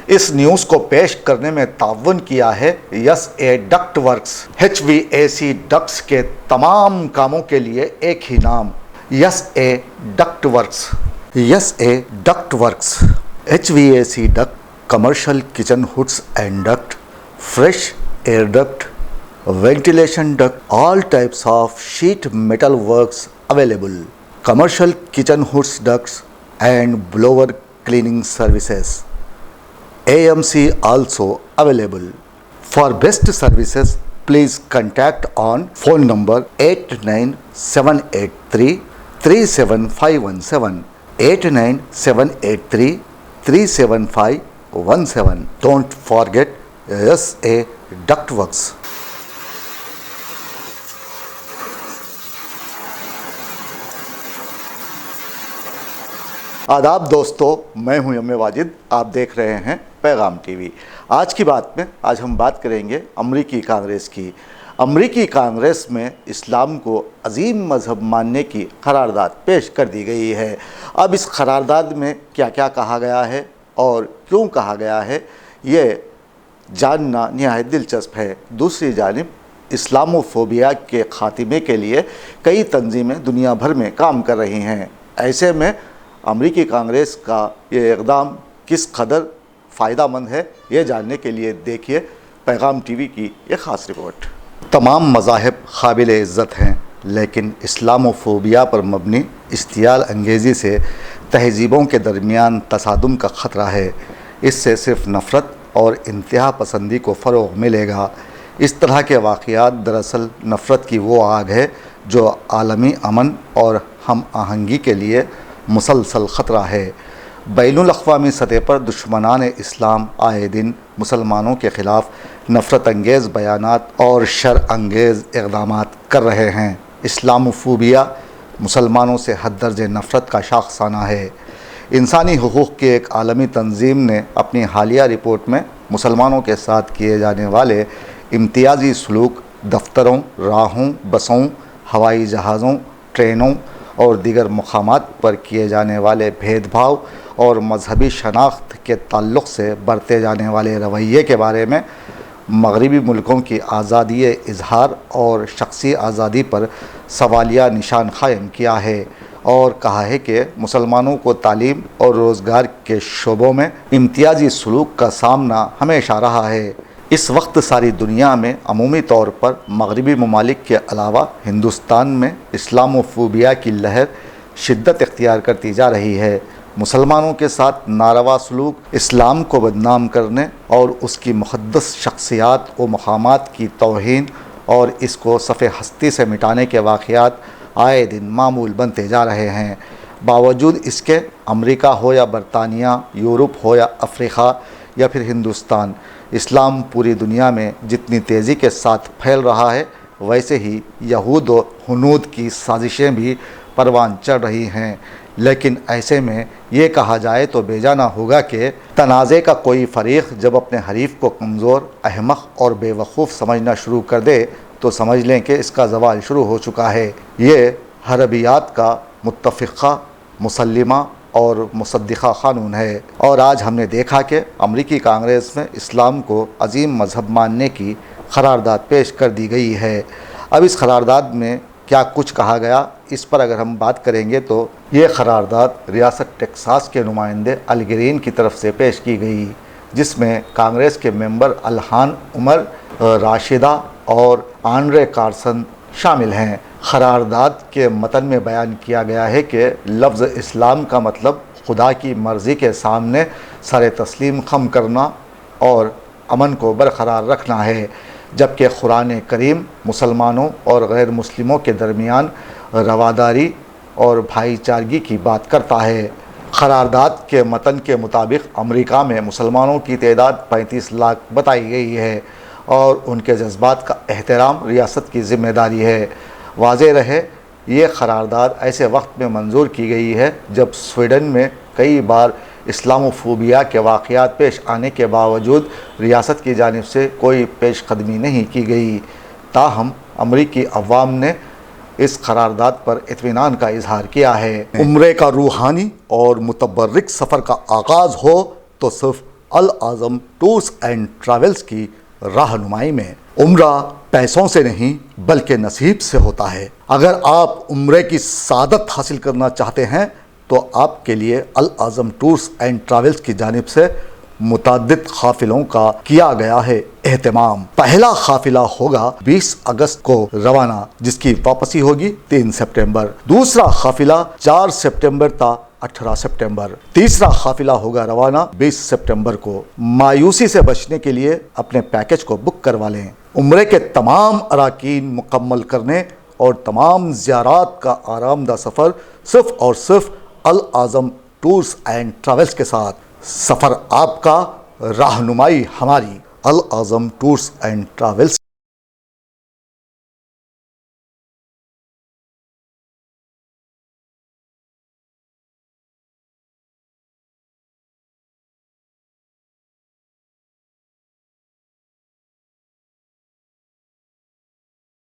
اس news کو پیش کرنے میں تعاون کیا ہے S A duct works. HVAC ducts کے تمام کاموں کے لیے ایک ہی نام، S A duct works. S A duct works, HVAC duct, commercial kitchen hoods and duct, fresh air duct, ventilation duct, all types of sheet metal works available, commercial kitchen hoods ducts and blower cleaning services. AMC also available. For best services, please contact on phone number 89783 37517, 89783 37517. Don't forget SA Ductworks. آداب دوستو، میں ہوں M Wajid, آپ دیکھ رہے ہیں پیغام T V. آج کی بات میں ہم بات کریں گے امریکی کانگریس کی۔ امریکی کانگریس میں اسلام کو عظیم مذہب ماننے کی قرارداد پیش کر دی گئی ہے۔ اب اس قرارداد میں کیا کیا کہا گیا ہے اور کیوں کہا گیا ہے، یہ جاننا نہایت دلچسپ ہے۔ دوسری جانب اسلاموفوبیا کے خاتمے کے لیے کئی تنظیمیں دنیا بھر میں کام کر رہی ہیں۔ ایسے میں امریکی کانگریس کا یہ اقدام کس قدر فائدہ مند ہے، یہ جاننے کے لیے دیکھیے پیغام ٹی وی کی یہ خاص رپورٹ۔ تمام مذاہب قابل عزت ہیں، لیکن اسلاموفوبیا پر مبنی اشتعال انگیزی سے تہذیبوں کے درمیان تصادم کا خطرہ ہے۔ اس سے صرف نفرت اور انتہا پسندی کو فروغ ملے گا۔ اس طرح کے واقعات دراصل نفرت کی وہ آگ ہے جو عالمی امن اور ہم آہنگی کے لیے مسلسل خطرہ ہے۔ بین الاقوامی سطح پر دشمنان اسلام آئے دن مسلمانوں کے خلاف نفرت انگیز بیانات اور شر انگیز اقدامات کر رہے ہیں۔ اسلاموفوبیا مسلمانوں سے حد درجے نفرت کا شاخسانہ ہے۔ انسانی حقوق کی ایک عالمی تنظیم نے اپنی حالیہ رپورٹ میں مسلمانوں کے ساتھ کیے جانے والے امتیازی سلوک، دفتروں، راہوں، بسوں، ہوائی جہازوں، ٹرینوں اور دیگر مقامات پر کیے جانے والے بھید بھاؤ اور مذہبی شناخت کے تعلق سے برتے جانے والے رویے کے بارے میں مغربی ملکوں کی آزادی اظہار اور شخصی آزادی پر سوالیہ نشان قائم کیا ہے اور کہا ہے کہ مسلمانوں کو تعلیم اور روزگار کے شعبوں میں امتیازی سلوک کا سامنا ہمیشہ رہا ہے۔ اس وقت ساری دنیا میں عمومی طور پر مغربی ممالک کے علاوہ ہندوستان میں اسلاموفوبیا کی لہر شدت اختیار کرتی جا رہی ہے۔ مسلمانوں کے ساتھ ناروا سلوک، اسلام کو بدنام کرنے اور اس کی مقدس شخصیات و مقامات کی توہین اور اس کو صف ہستی سے مٹانے کے واقعات آئے دن معمول بنتے جا رہے ہیں۔ باوجود اس کے امریکہ ہو یا برطانیہ، یورپ ہو یا افریقہ یا پھر ہندوستان، اسلام پوری دنیا میں جتنی تیزی کے ساتھ پھیل رہا ہے، ویسے ہی یہود و ہنود کی سازشیں بھی پروان چڑھ رہی ہیں۔ لیکن ایسے میں یہ کہا جائے تو بے جانا ہوگا کہ تنازع کا کوئی فریق جب اپنے حریف کو کمزور، احمق اور بے وقوف سمجھنا شروع کر دے تو سمجھ لیں کہ اس کا زوال شروع ہو چکا ہے۔ یہ حربیات کا متفقہ، مسلمہ اور مصدقہ قانون ہے۔ اور آج ہم نے دیکھا کہ امریکی کانگریس میں اسلام کو عظیم مذہب ماننے کی قرارداد پیش کر دی گئی ہے۔ اب اس قرارداد میں کیا کچھ کہا گیا، اس پر اگر ہم بات کریں گے تو یہ قرارداد ریاست ٹیکساس کے نمائندے ال گرین کی طرف سے پیش کی گئی، جس میں کانگریس کے ممبر الہان عمر، راشدہ اور آنڈرے کارسن شامل ہیں۔ قرارداد کے متن میں بیان کیا گیا ہے کہ لفظ اسلام کا مطلب خدا کی مرضی کے سامنے سر تسلیم خم کرنا اور امن کو برقرار رکھنا ہے، جبکہ قرآن کریم مسلمانوں اور غیر مسلموں کے درمیان رواداری اور بھائی چارگی کی بات کرتا ہے۔ قرارداد کے متن کے مطابق امریکہ میں مسلمانوں کی تعداد 35 لاکھ بتائی گئی ہے اور ان کے جذبات کا احترام ریاست کی ذمہ داری ہے۔ واضح رہے، یہ قرارداد ایسے وقت میں منظور کی گئی ہے جب سویڈن میں کئی بار اسلاموفوبیا کے واقعات پیش آنے کے باوجود ریاست کی جانب سے کوئی پیش قدمی نہیں کی گئی۔ تاہم امریکی عوام نے اس قرارداد پر اطمینان کا اظہار کیا ہے۔ عمرے کا روحانی اور متبرک سفر کا آغاز ہو تو صرف العظم ٹورز اینڈ ٹریولز کی رہنمائی میں۔ عمرہ پیسوں سے نہیں بلکہ نصیب سے ہوتا ہے۔ اگر آپ عمرے کی سعادت حاصل کرنا چاہتے ہیں تو آپ کے لیے العظم ٹورز اینڈ ٹریولز کی جانب سے متعدد قافلوں کا کیا گیا ہے اہتمام۔ پہلا قافلہ ہوگا 20 اگست کو روانہ، جس کی واپسی ہوگی 3 سپٹمبر۔ دوسرا قافلہ 4 سپٹمبر تا 18 سپٹمبر۔ تیسرا قافلہ ہوگا روانہ 20 سپٹمبر کو۔ مایوسی سے بچنے کے لیے اپنے پیکج کو بک کروا لیں۔ عمرے کے تمام اراکین مکمل کرنے اور تمام زیارات کا آرام دہ سفر صرف اور صرف العظم ٹورز اینڈ ٹریولز کے ساتھ۔ سفر آپ کا، رہنمائی ہماری۔ العظم ٹورز اینڈ ٹریولز